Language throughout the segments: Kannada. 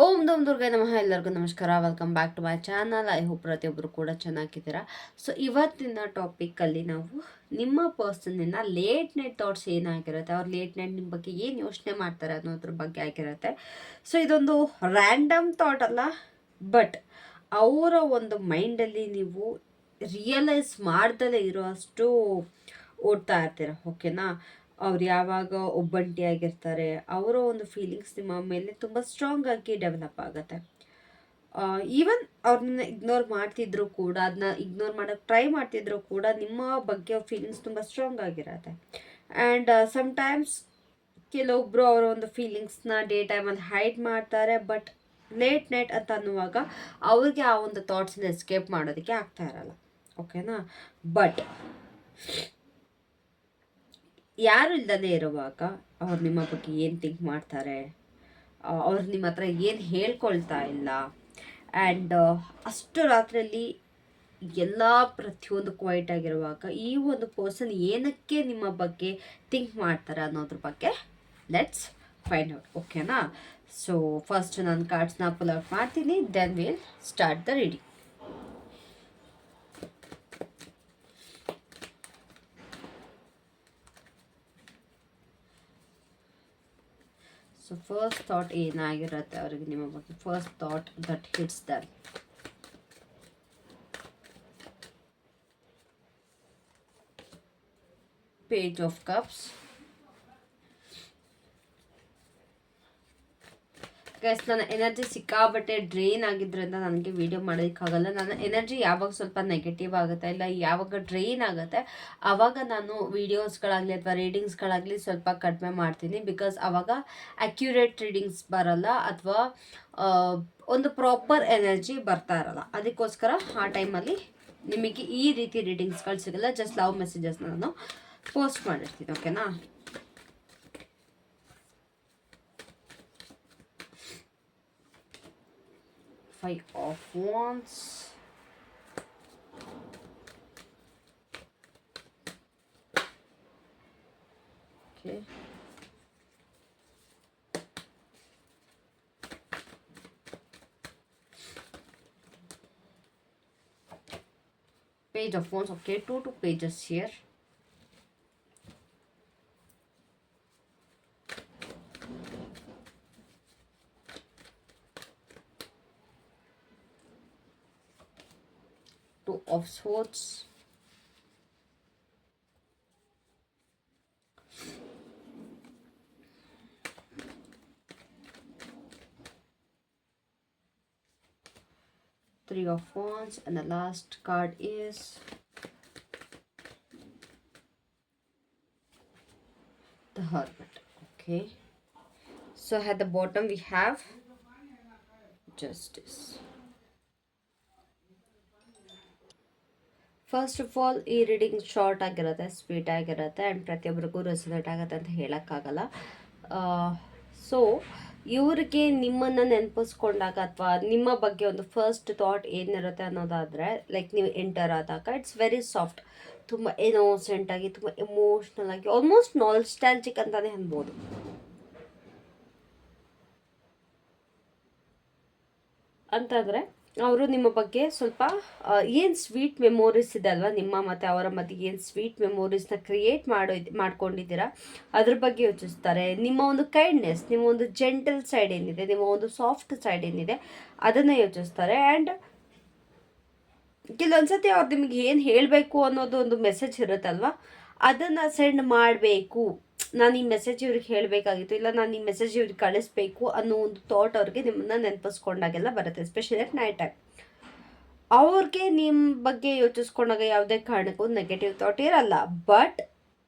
ಓಂ ದಮ್ ದುರ್ಗಾ ನಮಃ. ಎಲ್ಲರಿಗೂ ನಮಸ್ಕಾರ. Welcome back to my channel. I hope ಪ್ರತಿಯೊಬ್ಬರು ಕೂಡ ಚೆನ್ನಾಗಿದ್ದೀರಾ. ಸೊ ಇವತ್ತಿನ ಟಾಪಿಕಲ್ಲಿ ನಾವು ನಿಮ್ಮ ಪರ್ಸನ್ನಿಂದ ಲೇಟ್ ನೈಟ್ ಥಾಟ್ಸ್ ಏನಾಗಿರುತ್ತೆ, ಅವ್ರು ಲೇಟ್ ನೈಟ್ ನಿಮ್ಮ ಬಗ್ಗೆ ಏನು ಯೋಚನೆ ಮಾಡ್ತಾರೆ ಅನ್ನೋದ್ರ ಬಗ್ಗೆ ಆಗಿರುತ್ತೆ. ಸೊ ಇದೊಂದು ರ್ಯಾಂಡಮ್ ಥಾಟ್ ಅಲ್ಲ, ಬಟ್ ಅವರ ಒಂದು ಮೈಂಡಲ್ಲಿ ನೀವು ರಿಯಲೈಸ್ ಮಾಡ್ದಲೇ ಇರೋ ಅಷ್ಟು ಓಡ್ತಾ ಇರ್ತೀರ. ಓಕೆನಾ? ಅವ್ರು ಯಾವಾಗ ಒಬ್ಬಂಟಿಯಾಗಿರ್ತಾರೆ ಅವರ ಒಂದು ಫೀಲಿಂಗ್ಸ್ ನಿಮ್ಮ ಮೇಲೆ ತುಂಬ ಸ್ಟ್ರಾಂಗ್ ಆಗಿ ಡೆವಲಪ್ ಆಗುತ್ತೆ. ಈವನ್ ಅವ್ರನ್ನ ಇಗ್ನೋರ್ ಮಾಡ್ತಿದ್ರು ಕೂಡ, ಅದನ್ನ ಇಗ್ನೋರ್ ಮಾಡೋಕ್ಕೆ ಟ್ರೈ ಮಾಡ್ತಿದ್ರು ಕೂಡ ನಿಮ್ಮ ಬಗ್ಗೆ ಫೀಲಿಂಗ್ಸ್ ತುಂಬ ಸ್ಟ್ರಾಂಗ್ ಆಗಿರುತ್ತೆ. ಆ್ಯಂಡ್ ಸಮ್ಟೈಮ್ಸ್ ಕೆಲವೊಬ್ಬರು ಅವರ ಒಂದು ಫೀಲಿಂಗ್ಸ್ನ ಡೇ ಟೈಮಲ್ಲಿ ಹೈಡ್ ಮಾಡ್ತಾರೆ, ಬಟ್ ಲೇಟ್ ನೈಟ್ ಅಂತ ಅನ್ನುವಾಗ ಅವ್ರಿಗೆ ಆ ಒಂದು ಥಾಟ್ಸ್ನ ಎಸ್ಕೇಪ್ ಮಾಡೋದಕ್ಕೆ ಆಗ್ತಾ ಇರಲ್ಲ. ಓಕೆನಾ? ಬಟ್ ಯಾರು ಇಲ್ಲದೇ ಇರುವಾಗ ಅವ್ರು ನಿಮ್ಮ ಬಗ್ಗೆ ಏನು ಥಿಂಕ್ ಮಾಡ್ತಾರೆ, ಅವ್ರು ನಿಮ್ಮ ಹತ್ರ ಏನು ಹೇಳ್ಕೊಳ್ತಾ ಇಲ್ಲ, ಆ್ಯಂಡ್ ಅಷ್ಟು ರಾತ್ರಿಯಲ್ಲಿ ಎಲ್ಲ ಪ್ರತಿಯೊಂದು ಕ್ವೈಟ್ ಆಗಿರುವಾಗ ಈ ಒಂದು ಪರ್ಸನ್ ಏನಕ್ಕೆ ನಿಮ್ಮ ಬಗ್ಗೆ ಥಿಂಕ್ ಮಾಡ್ತಾರೆ ಅನ್ನೋದ್ರ ಬಗ್ಗೆ ಲೆಟ್ಸ್ ಫೈಂಡ್ ಔಟ್. ಓಕೆನಾ? ಸೊ ಫಸ್ಟ್ ನಾನು ಕಾರ್ಡ್ಸ್ನ ಪುಲ್ ಔಟ್ ಮಾಡ್ತೀನಿ, then will start the reading. So first thought ಏನಾಗಿರುತ್ತೆ ಅವ್ರಿಗೆ ನಿಮ್ಮ ಬಗ್ಗೆ, first thought that hits them. Page of cups. Guys, ನನ್ನ ಎನರ್ಜಿ ಸಿಕ್ಕಾಬಟ್ಟೆ ಡ್ರೈನ್ ಆಗಿದ್ದರಿಂದ ನನಗೆ ವಿಡಿಯೋ ಮಾಡೋದಕ್ಕಾಗಲ್ಲ. ನನ್ನ ಎನರ್ಜಿ ಯಾವಾಗ ಸ್ವಲ್ಪ ನೆಗೆಟಿವ್ ಆಗುತ್ತೆ, ಇಲ್ಲ ಯಾವಾಗ ಡ್ರೈನ್ ಆಗುತ್ತೆ ಆವಾಗ ನಾನು ವೀಡಿಯೋಸ್ಗಳಾಗಲಿ ಅಥವಾ ರೀಡಿಂಗ್ಸ್ಗಳಾಗಲಿ ಸ್ವಲ್ಪ ಕಡಿಮೆ ಮಾಡ್ತೀನಿ. ಬಿಕಾಸ್ ಆವಾಗ ಅಕ್ಯುರೇಟ್ ರೀಡಿಂಗ್ಸ್ ಬರಲ್ಲ, ಅಥವಾ ಒಂದು ಪ್ರಾಪರ್ ಎನರ್ಜಿ ಬರ್ತಾ ಇರಲ್ಲ. ಅದಕ್ಕೋಸ್ಕರ ಆ ಟೈಮಲ್ಲಿ ನಿಮಗೆ ಈ ರೀತಿ ರೀಡಿಂಗ್ಸ್ಗಳು ಸಿಗಲ್ಲ. ಜಸ್ಟ್ ಲವ್ ಮೆಸೇಜಸ್ನ ನಾನು ಪೋಸ್ಟ್ ಮಾಡಿರ್ತೀನಿ. ಓಕೆನಾ? Five of Wands. Okay. Page of Wands. Okay, two pages here. Two of Swords. Three of Wands, and the last card is the Hermit. Okay, so at the bottom we have Justice. First of all, ಈ ರೀಡಿಂಗ್ ಶಾರ್ಟ್ ಆಗಿರುತ್ತೆ, ಸ್ವೀಟ್ ಆಗಿರುತ್ತೆ, ಆ್ಯಂಡ್ ಪ್ರತಿಯೊಬ್ಬರಿಗೂ ರೆಸನೇಟ್ ಆಗುತ್ತೆ ಅಂತ ಹೇಳೋಕ್ಕಾಗಲ್ಲ. ಸೊ ಇವ್ರಿಗೆ ನಿಮ್ಮನ್ನು ನೆನಪಿಸ್ಕೊಂಡಾಗ ಅಥವಾ ನಿಮ್ಮ ಬಗ್ಗೆ ಒಂದು ಫಸ್ಟ್ ಥಾಟ್ ಏನಿರುತ್ತೆ ಅನ್ನೋದಾದರೆ, ಲೈಕ್ ನೀವು ಎಂಟರ್ ಆದಾಗ ಇಟ್ಸ್ ವೆರಿ ಸಾಫ್ಟ್, ತುಂಬ ಇನ್ನೋಸೆಂಟಾಗಿ, ತುಂಬ ಎಮೋಷ್ನಲ್ ಆಗಿ, ಆಲ್ಮೋಸ್ಟ್ ನಾಲ್ಸ್ಟಾಲ್ಜಿಕ್ ಅಂತಲೇ ಅನ್ಬೋದು. ಅಂತಂದರೆ ಅವರು ನಿಮ್ಮ ಬಗ್ಗೆ ಸ್ವಲ್ಪ ಏನು ಸ್ವೀಟ್ ಮೆಮೊರೀಸ್ ಇದೆ ಅಲ್ವಾ, ನಿಮ್ಮ ಮತ್ತು ಅವರ ಮಧ್ಯೆ ಏನು ಸ್ವೀಟ್ ಮೆಮೊರೀಸ್ನ ಕ್ರಿಯೇಟ್ ಮಾಡ್ಕೊಂಡಿದ್ದೀರಾ ಅದ್ರ ಬಗ್ಗೆ ಯೋಚಿಸ್ತಾರೆ. ನಿಮ್ಮ ಒಂದು ಕೈಂಡ್ನೆಸ್, ನಿಮ್ಮ ಒಂದು ಜೆಂಟಲ್ ಸೈಡ್ ಏನಿದೆ, ನಿಮ್ಮ ಒಂದು ಸಾಫ್ಟ್ ಸೈಡ್ ಏನಿದೆ ಅದನ್ನು ಯೋಚಿಸ್ತಾರೆ. ಆ್ಯಂಡ್ ಕೆಲವೊಂದ್ಸತಿ ಅವ್ರು ನಿಮಗೆ ಏನು ಹೇಳಬೇಕು ಅನ್ನೋದು ಒಂದು ಮೆಸೇಜ್ ಇರುತ್ತಲ್ವ, ಅದನ್ನು ಸೆಂಡ್ ಮಾಡಬೇಕು, ನಾನು ಈ ಮೆಸೇಜ್ ಇವ್ರಿಗೆ ಹೇಳಬೇಕಾಗಿತ್ತು, ಇಲ್ಲ ನಾನು ಈ ಮೆಸೇಜ್ ಇವ್ರಿಗೆ ಕಳಿಸ್ಬೇಕು ಅನ್ನೋ ಒಂದು ಥಾಟ್ ಅವ್ರಿಗೆ ನಿಮ್ಮನ್ನ ನೆನಪಿಸ್ಕೊಂಡಾಗೆಲ್ಲ ಬರುತ್ತೆ. ಎಸ್ಪೆಷಲಿ ಅಟ್ ನೈಟ್ ಟೈಮ್ ಅವ್ರಿಗೆ ನಿಮ್ಮ ಬಗ್ಗೆ ಯೋಚಿಸ್ಕೊಂಡಾಗ ಯಾವುದೇ ಕಾರಣಕ್ಕೂ ನೆಗೆಟಿವ್ ಥಾಟ್ ಇರಲ್ಲ, ಬಟ್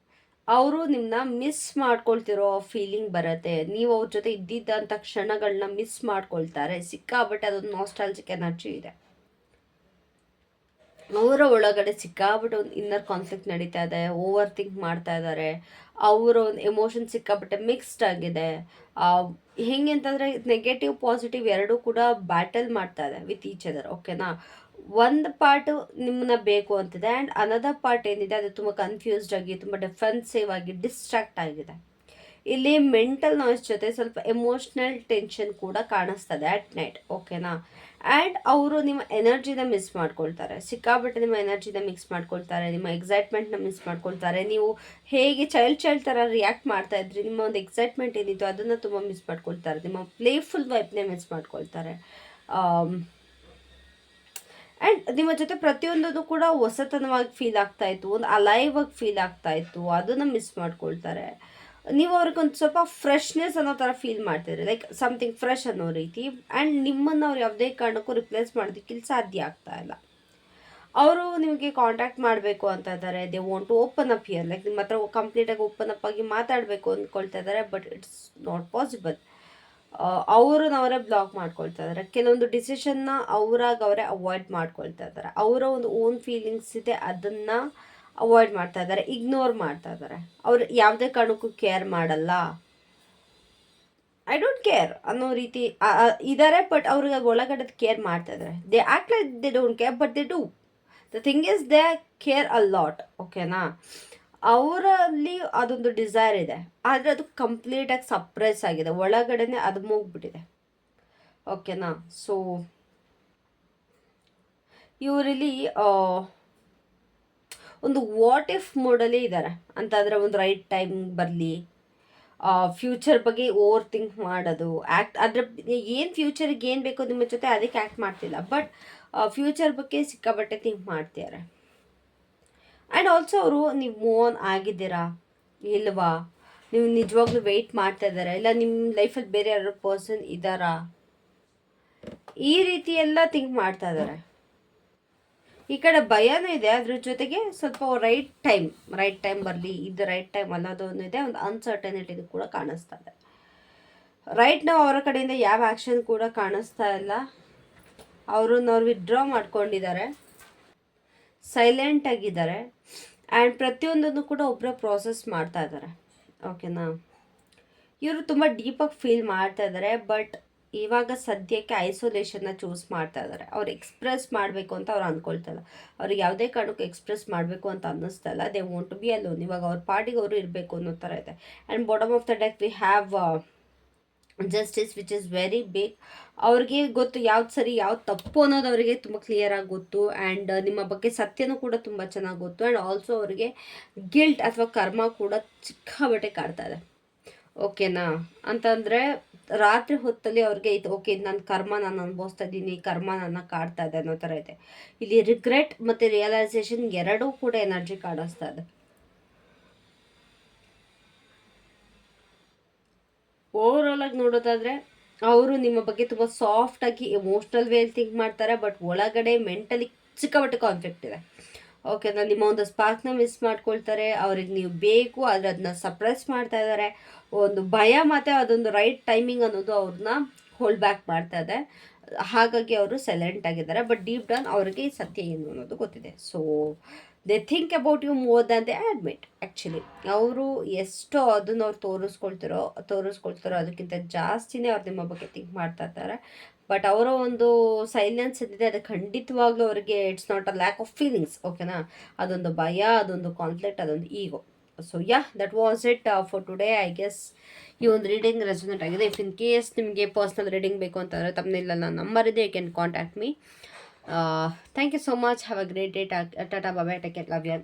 ಅವರು ನಿಮ್ಮನ್ನ ಮಿಸ್ ಮಾಡ್ಕೊಳ್ತಿರೋ ಫೀಲಿಂಗ್ ಬರುತ್ತೆ. ನೀವು ಅವ್ರ ಜೊತೆ ಇದ್ದಿದ್ದಂಥ ಕ್ಷಣಗಳನ್ನ ಮಿಸ್ ಮಾಡ್ಕೊಳ್ತಾರೆ. ಸಿಕ್ಕಾಬಟ್ಟೆ ಅದೊಂದು ನಾಸ್ಟಾಲ್ಜಿಕ್ ಎನರ್ಜಿ ಇದೆ ಅವರ ಒಳಗಡೆ. ಸಿಕ್ಕಾಬಿಟ್ಟು ಒಂದು ಇನ್ನರ್ ಕಾನ್ಫ್ಲಿಕ್ಟ್ ನಡೀತಾ ಇದೆ, ಓವರ್ ಥಿಂಕ್ ಮಾಡ್ತಾ ಇದ್ದಾರೆ, ಅವರ ಒಂದು ಎಮೋಷನ್ ಸಿಕ್ಕಾಬಿಟ್ಟೆ ಮಿಕ್ಸ್ಡ್ ಆಗಿದೆ. ಹೆಂಗೆ ಅಂತಂದರೆ ನೆಗೆಟಿವ್ ಪಾಸಿಟಿವ್ ಎರಡೂ ಕೂಡ ಬ್ಯಾಟಲ್ ಮಾಡ್ತಾ ಇದೆ ವಿತ್ ಈಚ್ ಅದರ್. ಓಕೆನಾ? ಒಂದು ಪಾರ್ಟು ನಿಮ್ಮನ್ನ ಬೇಕು ಅಂತಿದೆ, ಆ್ಯಂಡ್ ಅನದರ್ ಪಾರ್ಟ್ ಏನಿದೆ ಅದು ತುಂಬ ಕನ್ಫ್ಯೂಸ್ಡ್ ಆಗಿ, ತುಂಬ ಡಿಫೆನ್ಸಿವ್ ಆಗಿ, ಡಿಸ್ಟ್ರಾಕ್ಟ್ ಆಗಿದೆ. ಇಲ್ಲಿ ಮೆಂಟಲ್ ನಾಯ್ಸ್ ಜೊತೆ ಸ್ವಲ್ಪ ಎಮೋಷ್ನಲ್ ಟೆನ್ಷನ್ ಕೂಡ ಕಾಣಿಸ್ತದೆ ಅಟ್ ನೈಟ್, ಓಕೆನಾ. ಆ್ಯಂಡ್ ಅವರು ನಿಮ್ಮ ಎನರ್ಜಿನ ಮಿಸ್ ಮಾಡ್ಕೊಳ್ತಾರೆ, ಸಿಕ್ಕಾಪಟ್ಟೆ ನಿಮ್ಮ ಎನರ್ಜಿನ ಮಿಕ್ಸ್ ಮಾಡ್ಕೊಳ್ತಾರೆ, ನಿಮ್ಮ ಎಕ್ಸೈಟ್ಮೆಂಟ್ನ ಮಿಸ್ ಮಾಡ್ಕೊಳ್ತಾರೆ. ನೀವು ಹೇಗೆ ಚೈಲ್ಡ್ ಥರ ರಿಯಾಕ್ಟ್ ಮಾಡ್ತಾ ಇದ್ರಿ, ನಿಮ್ಮ ಒಂದು ಎಕ್ಸೈಟ್ಮೆಂಟ್ ಏನಿತ್ತು ಅದನ್ನು ತುಂಬ ಮಿಸ್ ಮಾಡ್ಕೊಳ್ತಾರೆ, ನಿಮ್ಮ ಪ್ಲೇಫುಲ್ ವೈಬ್ನೇ ಮಿಸ್ ಮಾಡ್ಕೊಳ್ತಾರೆ. ಆ್ಯಂಡ್ ನಿಮ್ಮ ಜೊತೆ ಪ್ರತಿಯೊಂದೂ ಕೂಡ ಹೊಸತನವಾಗಿ ಫೀಲ್ ಆಗ್ತಾಯಿತ್ತು, ಒಂದು ಅಲೈವ್ ಆಗಿ ಫೀಲ್ ಆಗ್ತಾಯಿತ್ತು, ಅದನ್ನು ಮಿಸ್ ಮಾಡ್ಕೊಳ್ತಾರೆ. ನೀವು ಅವ್ರಿಗೊಂದು ಸ್ವಲ್ಪ ಫ್ರೆಶ್ನೆಸ್ ಅನ್ನೋ ಥರ ಫೀಲ್ ಮಾಡ್ತಿದ್ರಿ, ಲೈಕ್ ಸಮಥಿಂಗ್ ಫ್ರೆಶ್ ಅನ್ನೋ ರೀತಿ. ಆ್ಯಂಡ್ ನಿಮ್ಮನ್ನು ಅವ್ರು ಯಾವುದೇ ಕಾರಣಕ್ಕೂ ರಿಪ್ಲೇಸ್ ಮಾಡೋದಕ್ಕೆ ಇಲ್ಲಿ ಸಾಧ್ಯ ಆಗ್ತಾ ಇಲ್ಲ. ಅವರು ನಿಮಗೆ ಕಾಂಟ್ಯಾಕ್ಟ್ ಮಾಡಬೇಕು ಅಂತ ಇದ್ದಾರೆ, they want to open up here, like ನಿಮ್ಮ ಹತ್ರ ಕಂಪ್ಲೀಟಾಗಿ ಓಪನ್ ಅಪ್ ಆಗಿ ಮಾತಾಡಬೇಕು ಅಂದ್ಕೊಳ್ತಾ ಇದ್ದಾರೆ, ಬಟ್ ಇಟ್ಸ್ ನಾಟ್ ಪಾಸಿಬಲ್. ಅವರೇ ಬ್ಲಾಕ್ ಮಾಡ್ಕೊಳ್ತಾ ಇದ್ದಾರೆ. ಕೆಲವೊಂದು ಡಿಸಿಷನ್ನ ಅವರೇ ಅವಾಯ್ಡ್ ಮಾಡ್ಕೊಳ್ತಾ ಇದ್ದಾರೆ. ಅವರ ಒಂದು ಓನ್ ಫೀಲಿಂಗ್ಸ್ ಇದೆ, ಅದನ್ನು ಅವಾಯ್ಡ್ ಮಾಡ್ತಾ ಇದ್ದಾರೆ, ಇಗ್ನೋರ್ ಮಾಡ್ತಾ ಇದ್ದಾರೆ. ಅವ್ರು ಯಾವುದೇ ಕಾರಣಕ್ಕೂ ಕೇರ್ ಮಾಡಲ್ಲ, ಐ ಡೋಂಟ್ ಕೇರ್ ಅನ್ನೋ ರೀತಿ ಇದ್ದಾರೆ. ಬಟ್ ಅವ್ರಿಗೆ ಒಳಗಡೆ ಕೇರ್ ಮಾಡ್ತಾ ಇದ್ದಾರೆ. They act like they don't care, but they do. The thing is they care a lot, ಓಕೆನಾ. ಅವರಲ್ಲಿ ಅದೊಂದು ಡಿಸೈರ್ ಇದೆ, ಆದರೆ ಅದು ಕಂಪ್ಲೀಟಾಗಿ ಸಪ್ರೆಸ್ ಆಗಿದೆ, ಒಳಗಡೆನೆ ಅದು ಮುಗ್ಬಿಟ್ಟಿದೆ, ಓಕೆನಾ. ಸೊ ಇವರಲ್ಲಿ ಒಂದು ವಾಟ್ ಇಫ್ ಮೋಡಲ್ಲಿ ಇದ್ದಾರೆ ಅಂತಂದರೆ, ಒಂದು ರೈಟ್ ಟೈಮ್ ಬರಲಿ, ಫ್ಯೂಚರ್ ಬಗ್ಗೆ ಓವರ್ ಥಿಂಕ್ ಮಾಡೋದು, ಆ್ಯಕ್ಟ್ ಅದ್ರ ಏನು ಫ್ಯೂಚರಿಗೆ ಏನು ಬೇಕೋ ನಿಮ್ಮ ಜೊತೆ ಅದಕ್ಕೆ ಆ್ಯಕ್ಟ್ ಮಾಡ್ತಿಲ್ಲ, ಬಟ್ ಫ್ಯೂಚರ್ ಬಗ್ಗೆ ಸಿಕ್ಕಾಬಟ್ಟೆ ಥಿಂಕ್ ಮಾಡ್ತಿದ್ದಾರೆ. ಆ್ಯಂಡ್ ಆಲ್ಸೋ ಅವರು ನೀವು ಮೂವ್ ಆನ್ ಆಗಿದ್ದೀರಾ ಇಲ್ವಾ, ನೀವು ನಿಜವಾಗ್ಲೂ ವೆಯ್ಟ್ ಮಾಡ್ತಾ ಇದ್ದಾರಾ, ಇಲ್ಲ ನಿಮ್ಮ ಲೈಫಲ್ಲಿ ಬೇರೆ ಯಾರೋ ಪರ್ಸನ್ ಇದ್ದಾರಾ, ಈ ರೀತಿ ಎಲ್ಲ ಥಿಂಕ್ ಮಾಡ್ತಾ ಇದ್ದಾರೆ. ಈ ಕಡೆ ಭಯನೂ ಇದೆ, ಅದ್ರ ಜೊತೆಗೆ ಸ್ವಲ್ಪ ರೈಟ್ ಟೈಮ್ ಬರಲಿ, ಇದು ರೈಟ್ ಟೈಮ್ ಅನ್ನೋದೊಂದು ಇದೆ, ಒಂದು ಅನ್ಸರ್ಟನಿಟಿ ಕೂಡ ಕಾಣಿಸ್ತಾ ಇದೆ. ರೈಟ್ ನಾವು ಅವರ ಕಡೆಯಿಂದ ಯಾವ ಆ್ಯಕ್ಷನ್ ಕೂಡ ಕಾಣಿಸ್ತಾ ಇಲ್ಲ. ಅವ್ರು ವಿತ್ಡ್ರಾ ಮಾಡ್ಕೊಂಡಿದ್ದಾರೆ, ಸೈಲೆಂಟ್ ಆಗಿದ್ದಾರೆ. ಆ್ಯಂಡ್ ಪ್ರತಿಯೊಂದನ್ನು ಕೂಡ ಒಬ್ಬರೇ ಪ್ರಾಸೆಸ್ ಮಾಡ್ತಾ ಇದ್ದಾರೆ, ಓಕೆನಾ. ಇವರು ತುಂಬ ಡೀಪಾಗಿ ಫೀಲ್ ಮಾಡ್ತಾ ಇದ್ದಾರೆ, ಬಟ್ ಇವಾಗ ಸದ್ಯಕ್ಕೆ ಐಸೋಲೇಷನ್ನ ಚೂಸ್ ಮಾಡ್ತಾ ಇದ್ದಾರೆ. ಅವ್ರು ಎಕ್ಸ್ಪ್ರೆಸ್ ಮಾಡಬೇಕು ಅಂತ ಅವ್ರು ಅಂದ್ಕೊಳ್ತಾ ಇಲ್ಲ, ಅವ್ರಿಗೆ ಯಾವುದೇ ಕಾರಣಕ್ಕೂ ಎಕ್ಸ್ಪ್ರೆಸ್ ಮಾಡಬೇಕು ಅಂತ ಅನ್ನಿಸ್ತಾ ಇಲ್ಲ. They want to be alone. ಇವಾಗ ಅವ್ರ ಪಾರ್ಟಿಗೆ ಅವರು ಇರಬೇಕು ಅನ್ನೋ ಥರ ಇದೆ. And bottom of the deck we have justice, which is very big. ಅವ್ರಿಗೆ ಗೊತ್ತು ಯಾವ್ದು ಸರಿ ಯಾವ್ದು ತಪ್ಪು ಅನ್ನೋದು ಅವರಿಗೆ ತುಂಬ ಕ್ಲಿಯರಾಗಿ ಗೊತ್ತು. ಆ್ಯಂಡ್ ನಿಮ್ಮ ಬಗ್ಗೆ ಸತ್ಯನೂ ಕೂಡ ತುಂಬ ಚೆನ್ನಾಗಿ ಗೊತ್ತು. ಆ್ಯಂಡ್ ಆಲ್ಸೋ ಅವರಿಗೆ ಗಿಲ್ಟ್ ಅಥವಾ ಕರ್ಮ ಕೂಡ ಸಿಕ್ಕಾಬಟ್ಟೆ ಕಾಡ್ತಾ ಇದೆ, ಓಕೆನಾ. ಅಂತಂದರೆ ರಾತ್ರಿ ಹೊತ್ತಲ್ಲಿ ಅವ್ರಿಗೆ ಇದು ಓಕೆ, ನನ್ನ ಕರ್ಮ ನಾನು ಅನುಭವಿಸ್ತಾ ಇದ್ದೀನಿ, ಕರ್ಮ ನನ್ನ ಕಾಡ್ತಾ ಇದೆ ಅನ್ನೋ ಥರ ಇದೆ. ಇಲ್ಲಿ ರಿಗ್ರೆಟ್ ಮತ್ತು ರಿಯಲೈಸೇಷನ್ ಎರಡೂ ಕೂಡ ಎನರ್ಜಿ ಕಾಣಿಸ್ತಾ ಇದೆ. ಓವರಾಲ್ ಆಗಿ ನೋಡೋದಾದರೆ ಅವರು ನಿಮ್ಮ ಬಗ್ಗೆ ತುಂಬ ಸಾಫ್ಟಾಗಿ ಎಮೋಷ್ನಲ್ ವೇಲ್ ಥಿಂಕ್ ಮಾಡ್ತಾರೆ, ಬಟ್ ಒಳಗಡೆ ಮೆಂಟಲಿ ಸಿಕ್ಕಾಪಟ್ಟೆ ಕಾನ್ಫ್ಲಿಕ್ಟ್ ಇದೆ, ಓಕೆನಾ. ನಿಮ್ಮ ಒಂದು ಸ್ಪಾರ್ಕ್ನ ಮಿಸ್ ಮಾಡ್ಕೊಳ್ತಾರೆ, ಅವ್ರಿಗೆ ನೀವು ಬೇಕು ಆದರೆ ಅದನ್ನ ಸಪ್ರೆಸ್ ಮಾಡ್ತಾ ಇದ್ದಾರೆ. ಒಂದು ಭಯ ಮತ್ತು ಅದೊಂದು ರೈಟ್ ಟೈಮಿಂಗ್ ಅನ್ನೋದು ಅವ್ರನ್ನ ಹೋಲ್ಡ್ ಬ್ಯಾಕ್ ಮಾಡ್ತಾ ಇದೆ. ಹಾಗಾಗಿ ಅವರು ಸೈಲೆಂಟ್ ಆಗಿದ್ದಾರೆ, ಬಟ್ ಡೀಪ್ ಡೌನ್ ಅವರಿಗೆ ಸತ್ಯ ಏನು ಅನ್ನೋದು ಗೊತ್ತಿದೆ. So they think about you more than they admit. Actually ಅವರು ಎಷ್ಟೋ ಅದನ್ನು ಅವ್ರು ತೋರಿಸ್ಕೊಳ್ತಾರೋ ಅದಕ್ಕಿಂತ ಜಾಸ್ತಿನೇ ಅವ್ರು ನಿಮ್ಮ ಬಗ್ಗೆ ಥಿಂಕ್ ಮಾಡ್ತಾ ಇರ್ತಾರೆ. ಬಟ್ ಅವರ ಒಂದು ಸೈಲೆನ್ಸ್ ಏನಿದೆ ಅದು ಖಂಡಿತವಾಗ್ಲೂ ಅವರಿಗೆ it's not a lack of feelings, ಓಕೆನಾ. ಅದೊಂದು ಭಯ, ಅದೊಂದು ಕಾನ್ಫ್ಲಿಕ್ಟ್, ಅದೊಂದು ego. So that was it for today. I guess ಈ ಒಂದು ರೀಡಿಂಗ್ ರೆಸೊನೇಟ್ ಆಗಿದೆ. ಇಫ್ ಇನ್ ಕೇಸ್ ನಿಮಗೆ ಪರ್ಸ್ನಲ್ ರೀಡಿಂಗ್ ಬೇಕು ಅಂತಂದರೆ ತಮ್ಮನೆಲ್ಲ ನಂಬರ್ ಇದೆ, you can contact me. Thank you so much. Have a great day. Tata bye, take care, love you.